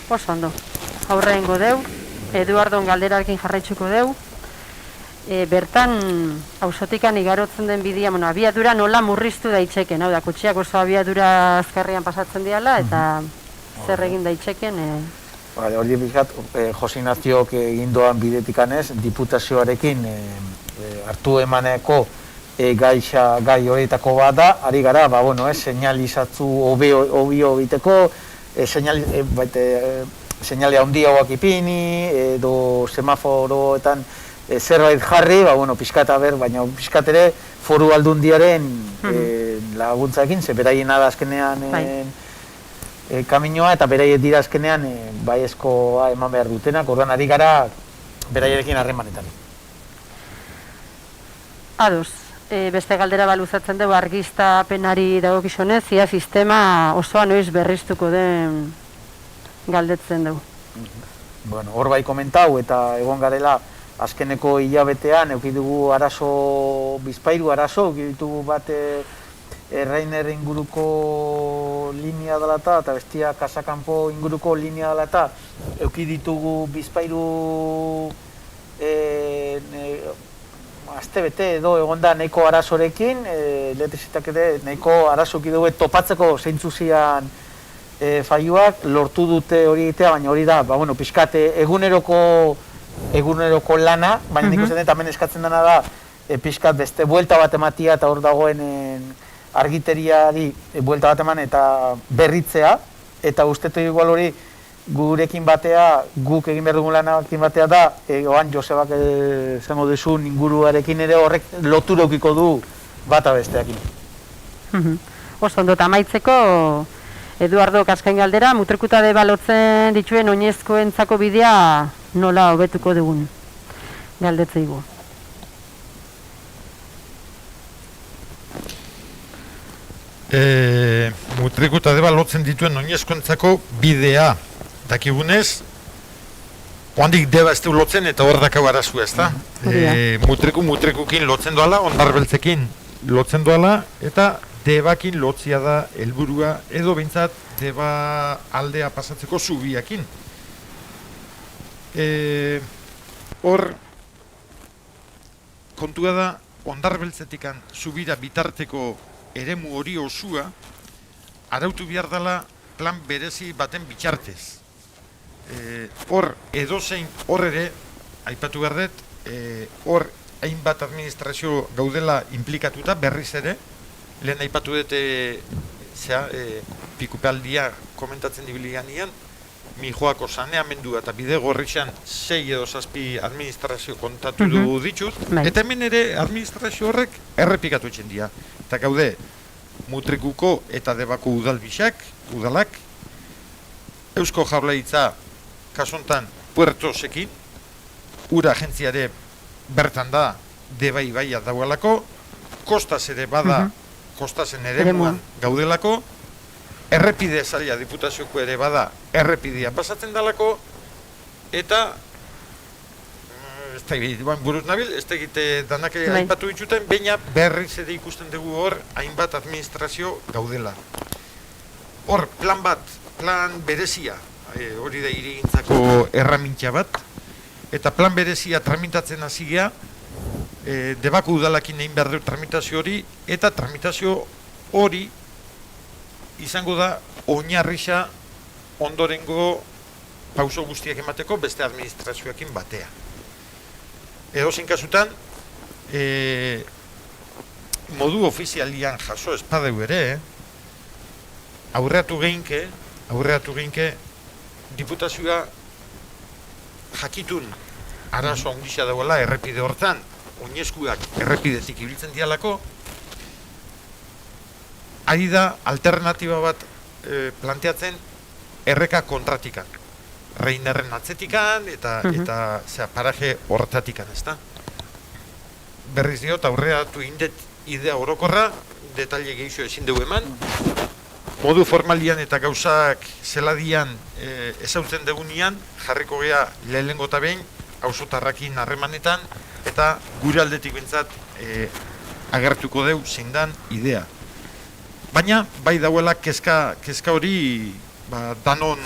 Oso ondo, aurrengo deu, Eduardon galderarekin jarraitzuko deu, bertan auzotikan igarotzen den bidea, abiadura nola murriztu daitxeken, hau da, kotxiak oso abiadura azkarrian pasatzen diala, eta zer egin daitxeken? Hori bizkat, Jose Ignaziok egindoan bidetikanez, diputazioarekin hartu emaneko gai horietako bat da, ari gara, señalizatzu obio biteko, señale handiagoak ipini, edo semaforoetan zerbait jarri, pixkat baina pixkat ere foru aldundiaren laguntzakin, ze beraien da azkenean kaminoa eta beraiek dira azkenean baiezkoa eman behar dutenak, orduan ari gara beraierekin harremanetan. Ados, beste galdera baluzatzen dugu argiztapenari dagokizunez, ia sistema osoa noiz berriztuko den galdetzen dugu. Hor bai komentau eta egon garela azkeneko hilabetean eukidugu bizpairu arazo, eukiditugu bat Rainer inguruko linea dela eta bestia Kasakanpo inguruko linea dela eta eukiditugu bizpairu astebete edo egon da nahiko arazorekin, elektrizitak ere nahiko arazo eukidegu topatzeko zeintzu zian faioak, lortu dute hori egitea, baina hori da, pixkate eguneroko lana, baina nik uste dut hemen eskatzen dena da pixkat beste buelta bat ematia eta hor dagoen argiteriari buelta bat eman eta berritzea, eta ustetu igual hori gurekin batea, guk egin behar dugun lanakin batea da, oan Josebak zango duzun inguruarekin ere horrek lotura eukiko du bata besteakin. Oso ondo, amaitzeko Eduardo azken galdera, mutrikuta deba lotzen dituen oinezkoentzako bidea nola hobetuko dugun galdetzeigu. Mutrikuta deba lotzen dituen oinezkoentzako bidea dakigunez, oandik deba ez du lotzen eta hor dakau arazu ez da. Mutrikukin lotzen doala, ondarbeltzekin lotzen doala, eta debakin lotzia da helburua edo behintzat deba aldea pasatzeko zubiakin. Hor, kontua da, ondarbeltzetikan zubira bitarteko eremu hori osua, arautu behar dela plan berezi baten bitxartez. Hor, edozein hor ere, aipatu behar dut, hor hainbat administrazio gaudela implikatuta berriz ere, lehen aipatu dut pikupaldia komentatzen dibiliganian, Mijoako saneamendua eta bide gorrixan 6 edo 7 administrazio kontatu du ditut, eta hemen ere administrazio horrek errepikatu etxen dira. Eta gaude, Mutrikuko eta Debako udalak, Eusko Jaurlaritza kasontan Puertosekin, ura agentziare bertan da Deba ibaia dauelako, kostaz ere bada, kostazen eremuan gaudelako, errepide zaila diputazioko ere bada, errepidea pasatzen dalako, eta ez da buruz nabil, ez da egite danak aipatu dituten, baina berriz ere ikusten dugu hor, hainbat administrazio gaudela. Hor, plan berezia, hori da hirigintzako erramintza bat, eta plan berezia tramitatzen hasi gea, Debako udalakin egin behar du tramitazio hori, eta tramitazio hori izango da oinarrisa ondorengo pauso guztiak emateko beste administrazioekin batea. Edozein kasutan, modu ofizialian jaso espadeu ere, aurreatu geinke, diputazioa jakitun arazo handixea dagoela errepide hortan, oinezkuak errepidetik ibiltzen dialako, ari da alternatiba bat planteatzen erreka kontratikan. Reinerren atzetikan eta paraje hortatikan, ezta? Berriz diot, aurreatu indet idea orokorra, detaile gehiago ezin dugu eman, modu formalian eta gauzak zeladian ezautzen degunian, jarriko gea lehenengo eta behin, auzotarrakin harremanetan, eta gure aldetik bintzat agertuko deu zindan idea. Baina, bai dauela kezka hori danon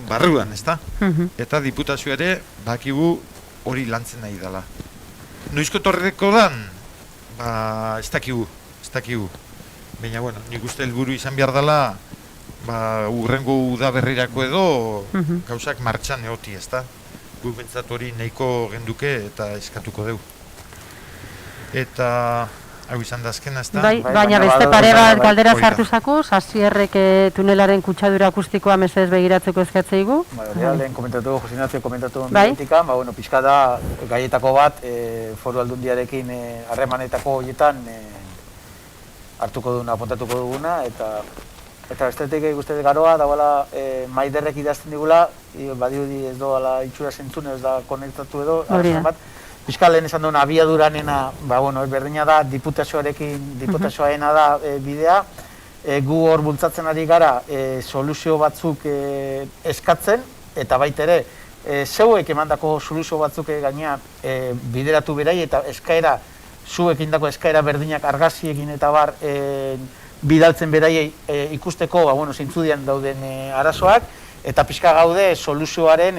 barruan, ezta? Eta diputazio ere, bakigu hori lantzen nahi dela. Noizko torreko dan? Ez dakigu. Baina, bueno, nik uste helburu izan behar dela, urrengo udaberrirako edo gauzak martxan eoti, ezta? Guk bentsat hori nahiko genduke eta eskatuko deu. Eta hau izan da azkena, ezta? Baina beste pare bat galdera sartu zakuz, Asierrek tunelaren kutsadura akustikoa mesedez begiratzeko eskatzeigu. Lehen komentatu, Jose Ignacio komentatu bendikan, pixka da gaietako bat foru aldundiarekin harremanetako horietan hartuko duguna, apuntatuko duguna, eta bestetik ikuste garoa, dagoela maiderrek idazten digula, badirudi ez doala itxura zentzune, ez da konektatu edo, pixka lehen esan duen abiaduranena, berdina da, diputazioarena da bidea, gu hor bultzatzen ari gara soluzio batzuk eskatzen, eta baitere, zeuek emandako soluzio batzuk gaina bideratu berai, eta eskaera, zuek indako eskaera berdinak argaziekin eta bar bidaltzen beraiei ikusteko zeintzudian dauden arazoak, eta pixka gaude soluzioaren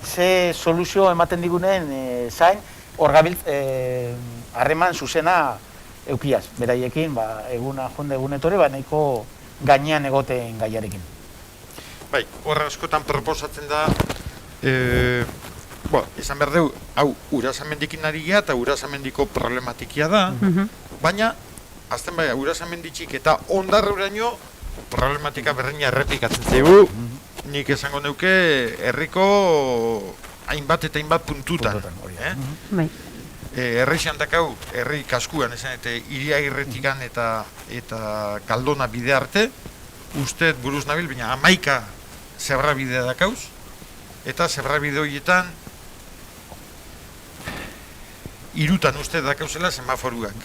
ze soluzio ematen digunen zain, hor gabiltz harreman zuzena eukiaz, beraiekin, eguna jonde egunetore, nahiko gainean egoten gaiarekin. Bai, horra askotan proposatzen da, esan behar dugu, hau Urasamendikoen ari gara eta Urasamendiko problematikia da, baina, azten bai, Urasamenditxik eta ondarruraino problematika berdina errepikatzen zaigu, nik esango neuke herriko hainbat eta hainbat puntutan. Herrixan dakau, herri kaskuan, Iriagirretikan eta Kaldona bide arte, uste buruz nabil, baina 11 zebra bidea dakauz, eta zebra bide horietan irutan uste dakauzela semaforuak.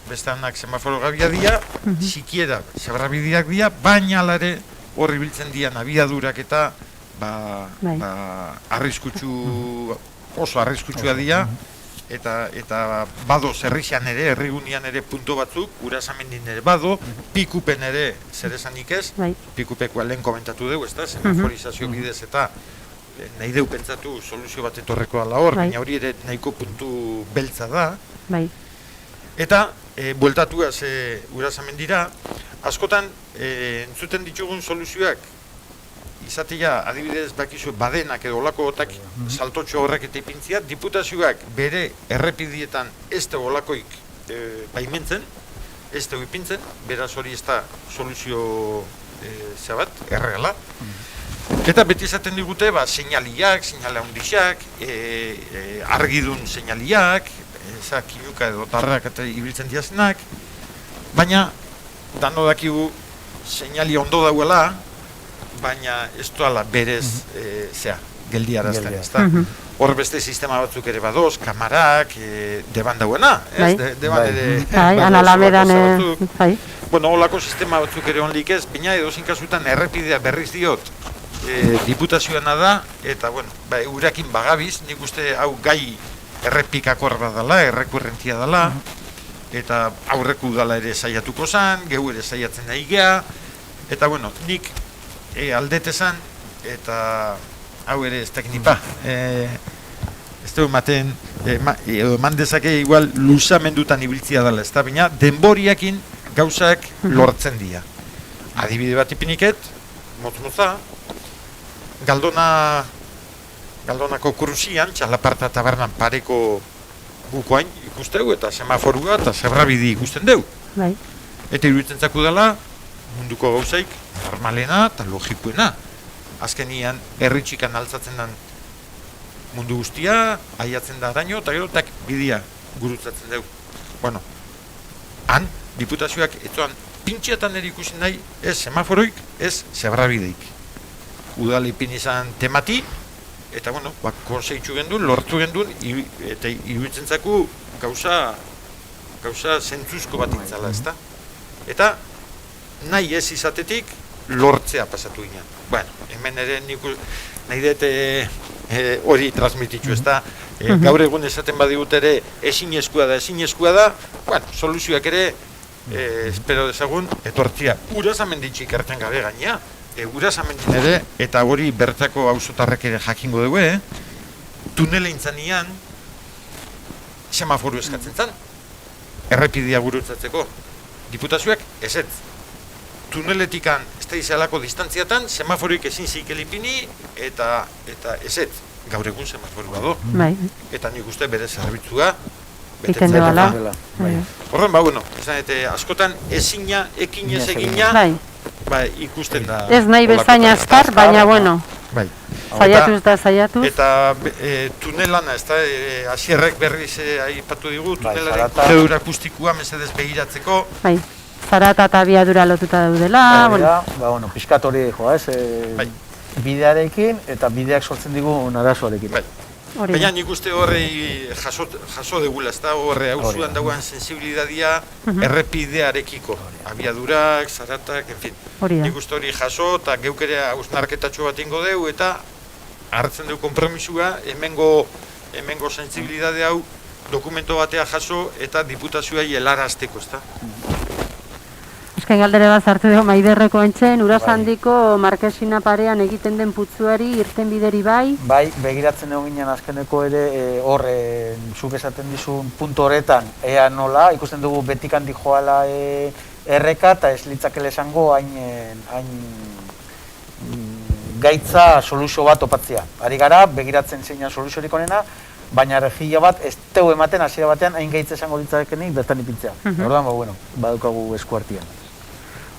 Bestanak semaforo gabia dira, sikiera zebrabideak dira, baina alare horri biltzen dian abiadurak eta oso arriskutsua dira, eta bado zerrixan ere, herrigunean ere punto batzuk, Urasamendin ere bado, Pikupen ere zer esanik ez, Pikupekoa lehen komentatu dugu, semaforizazio bidez eta nahi deu pentsatu soluzio bat etorreko ala hor, baina hori ere nahiko puntu beltza da. Eta, bueltatuaz Urasamendira, askotan entzuten ditugun soluzioak, izatea adibidez bakizu badenak edo olako otak saltotxo horrek eta ipintzia, diputazioak bere errepidietan ez da olakoik baimentzen, ez da ipintzen, beraz hori ez da soluzio erregala. Eta beti izaten digute, seinaliak, seinale handixak, argidun seinaliak, kinuka edo tarrak eta ibiltzen diazenak, baina dano dakigu seinali ondo dauela, baina ez doala berez geldiarazten, ezta? Hor beste sistema batzuk ere badoz, kamarak, deban dauena, ez? Deban ere... Analamedan, bai. Bueno, holako sistema batzuk ere onlik ez, baina edozin kasutan errepidea berriz diot diputazioana da, eta, bueno, urakin bagabiz, nik uste hau gai errepikakor bat dela, errekurrentia dela, eta aurreku dala ere saiatuko zan, gehu ere saiatzen nahi geha, eta, bueno, nik aldetezan, eta hau ere ez teknipa, ez dugu ematen, eman dezake igual luzamendutan ibiltzia dela, ez da, baina denboriakin gauzak lortzen dira. Adibide bat ipiniket, motz-motza, Galdonako kruzian, Txalaparta tabernan pareko bukoain ikustegu, eta semaforua eta zebrabidi ikusten dugu. Bai. Eta iruditzen zaku dela, munduko gauzaik normalena eta logikoena. Azkenian, herritxikan altzatzen den mundu guztia, aiatzen da araño, eta gero, tak bidia gurutzatzen dugu. Bueno, han, diputazioak etzoan pintxeatan ere ikusi nahi, ez semaforoik, ez zebrabideik. Udal ipin izan temati, eta, bueno, konseitzu gendun, lortu gendun, eta iruditzen zaku gauza zentzuzko bat intzala, ezta? Eta, nahi ez izatetik, lortzea pasatu ginen. Bueno, hemen ere nahi dut hori transmititzu, ezta? Gaur egun esaten badigut ere ezinezkoa da, bueno, soluzioak ere, espero dezagun, etortzia. Urazamenditxik erten gabe gaina, Urazamendin ere, eta hori bertako auzotarrek ere jakingo dugu, tunele intzanian, semaforu eskatzen zan, errepidea gurutzatzeko. Diputazioak ezetz. Tuneletikan ez da izalako distantziatan, semaforuik ezin zikelipini, eta ezetz. Gaur egun semaforu bado. Eta nik uste bere zerbitzua betetzen dela. Horren, bueno, askotan ezina, ekinez egina, ikusten da. Ez nahi bezain azkar, baina, bueno, saiatuz. Eta tunelana, ez da, Asierrek berriz aipatu digu, tunelaren zedura akustikoa mesedez begiratzeko. Zarata eta abiadura lotuta daudela. Bueno, pixkat hori joa, ez? Bidearekin eta bideak sortzen digun arazoarekin. Baina nik uste horrei jaso degula, ez da, horre hauzuan dagoen sensibilidadia errepidearekiko. Abiadurak, zaratak, enfin. Nik uste hori jaso eta geukere hausnarketatxo bat ingo deu eta hartzen dugu kompromisua, hemengo sensibilidade hau dokumento batea jaso eta diputazioai helarazteko, ez da. Esken galdere bat zartu dugu Maiderreko entzen, Urazandiko Markesina parean egiten den putzuari irten bideri bai? Bai, begiratzen egon ginen azkeneko ere hor, zuk esaten dizun puntu horretan, ea nola, ikusten dugu betik handi joala erreka eta ez litzakele esango hain gaitza soluzio bat topatzea. Ari gara, begiratzen zeina soluziorik onena, baina regia bat ez teu ematen hasiera batean hain gaitza esango litzakenik bertan ipintzea. Orduan, bueno, badukagu eskuartian.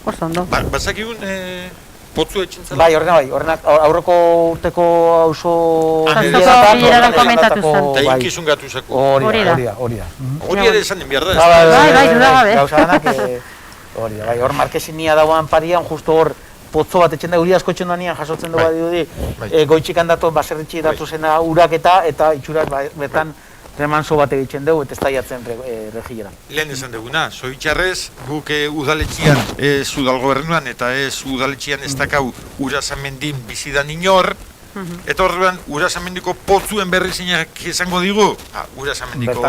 Oso ondo. Bazakigun potzu etxintzela? Bai, horrenak aurreko urteko auzo bileraran komentatu zen. Eta inkizun gatu zako. Hori da. Hori ere esan den behar da. Bai, dudagabe. Gauza ganak, hori da, hor Markesinia dagoan parian, justo hor potzo bat etxen da, uri asko etxen da nian jasotzen dugu dirudi, goitxikan datu, baserritxi datu zena uraketa, eta itxuraz betan remanso bat egiten dugu, eta ez daiatzen regilera. Lehen esan duguna, zoitxarrez, guk udaletxian, ez udal gobernuan, eta ez udaletxian ez dakau Urazamendin bizidan inor, eta horrean Urazamendiko potzuen berri zeinak esango digu, Urazamendiko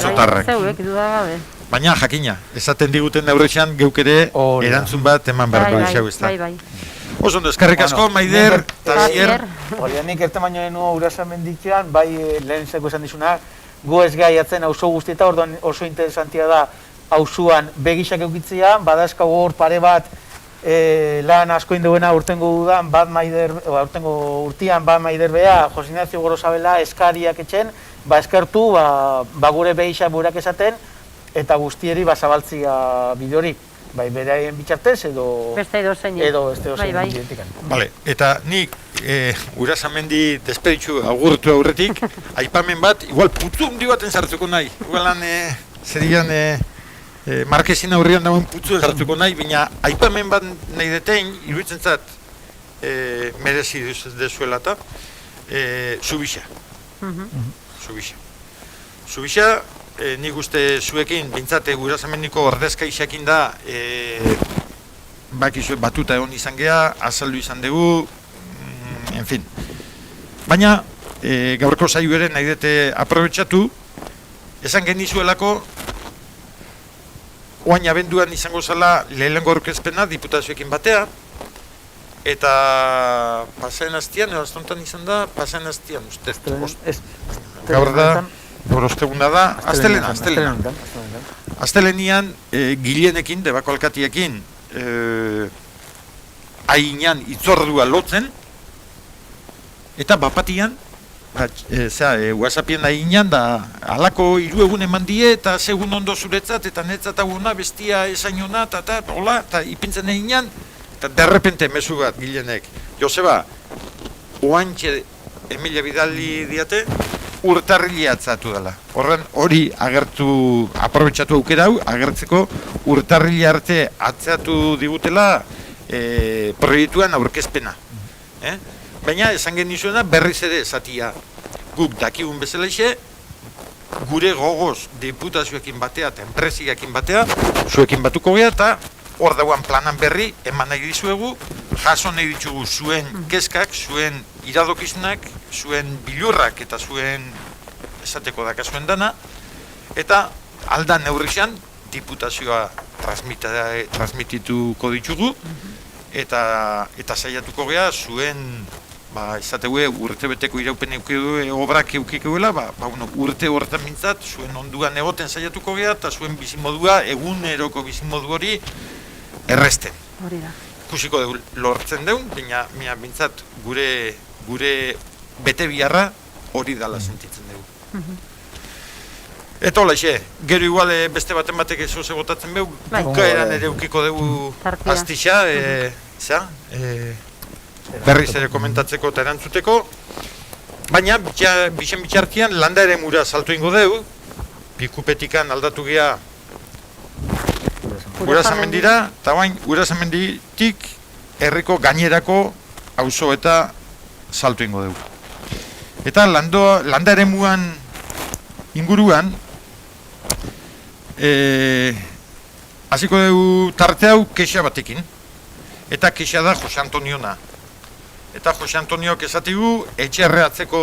zotarrak. Zeuek, dudagabe. Baina jakina, esaten diguten aurretxean geuk ere erantzun bat eman beharko izau ez da. Bai. Oso ondo, eskerrik asko, Maider, eta Asier. Nik erte baino denua Urazamendikian, bai lehen zeko esan dizuna, gu ez gaiatzen auzo guztieta, orduan oso interesantia da auzuan begisak eukitzea, badazka hor pare bat lan asko induena urtengo dudan, urtengo urtian bat Maider bea, Jose Ignacio Gorosabela eskariak etxen, eskertu, gure begisak burak esaten, eta guztieri zabaltzia bideorik, bai beraien bitxartez edo beste edozein identikan. Vale, eta nik Urazamendi despeditzu agurtu aurretik, aipamen bat, igual putzu hundi baten sartuko nahi. Igualan, zerian Markesina aurrian dagoen putzu sartuko nahi, baina aipamen bat nahi detein, iruditzen zat, merezi dezuela eta Zubixa. Zubixa, nik uste zuekin, bintzate Urazamendiko ordezka isakin da, bakizu batuta egon izan geha, azaldu izan dugu, en fin. Baina, gaurko saio ere nahi dute aprobetxatu, esan genizuelako, oain abenduan izango zela lehenengo aurkezpena diputazioekin batea, eta pasaen hastian, edo astontan izan da, pasaen hastian, uste. Gaur da, gaur osteguna da, astelena. Astelenian, Gilenekin, Debako alkatiekin, ainan itzordua lotzen, eta bapatian, WhatsAppien ainan da, alako 3 egun eman die, eta segun ondo zuretzat, eta netzat aguna, bestia esainona, eta ipintzen ainan, eta derrepente mezu bat Gilenek. Joseba, oantxe Emilia bidali diate, urtarrilea atzatu dela. Horren hori agertu, aprobetxatu aukera hau, agertzeko urtarrilea arte atzatu digutela proiektuan aurkezpena. Baina esan genizuena berriz ere esatia. Guk dakigun bezalaxe, gure gogoz diputazioekin batea eta enpresiakin batea, zuekin batuko geha eta hor dauan planan berri eman nahi dizuegu, jaso nahi ditugu zuen kezkak, zuen iradokizunak, zuen bilurrak eta zuen esateko dakazuen dana, eta aldan neurrixan diputazioa transmitituko ditugu, eta saiatuko geha zuen, esategue urtebeteko iraupen obrak eukikuela, urte horretan mintzat, zuen onduan egoten saiatuko geha, eta zuen bizimodua, eguneroko bizimodu hori erresten. Hori da. Ikusiko dugu lortzen deun, baina bintzat gure bete biharra hori dala sentitzen dugu. Eta hola gero igual beste baten batek ezo botatzen behu, bukaeran ere eukiko dugu astixa, berriz ere komentatzeko eta erantzuteko, baina bixen bitxartian landa ere mura saltu ingo dugu, Pikupetikan aldatu geha Urazamendira, eta bain Urazamenditik herriko gainerako auzo eta saltu ingo dugu. Eta landa ere muan inguruan, hasiko dugu tarte hau kexa batekin, eta kexa da Jose Antoniona. Eta Jose Antoniok esatigu etxerreatzeko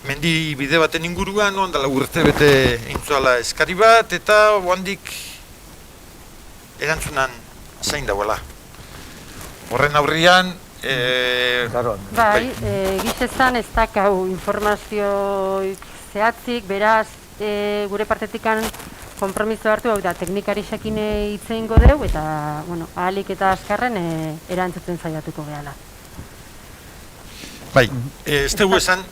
mendi bide baten inguruan, ondala urte bete intzuala eskari bat, eta oandik erantzunan zain dagoela. Horren aurrian, gizezan ez dakau informazio zehatzik, beraz, gure partetikan konpromiso hartu hau da, teknikari xakin hitzein godeu, eta, ahalik eta azkarren erantzuten zaiatuko gehala. Bai, ez dugu esan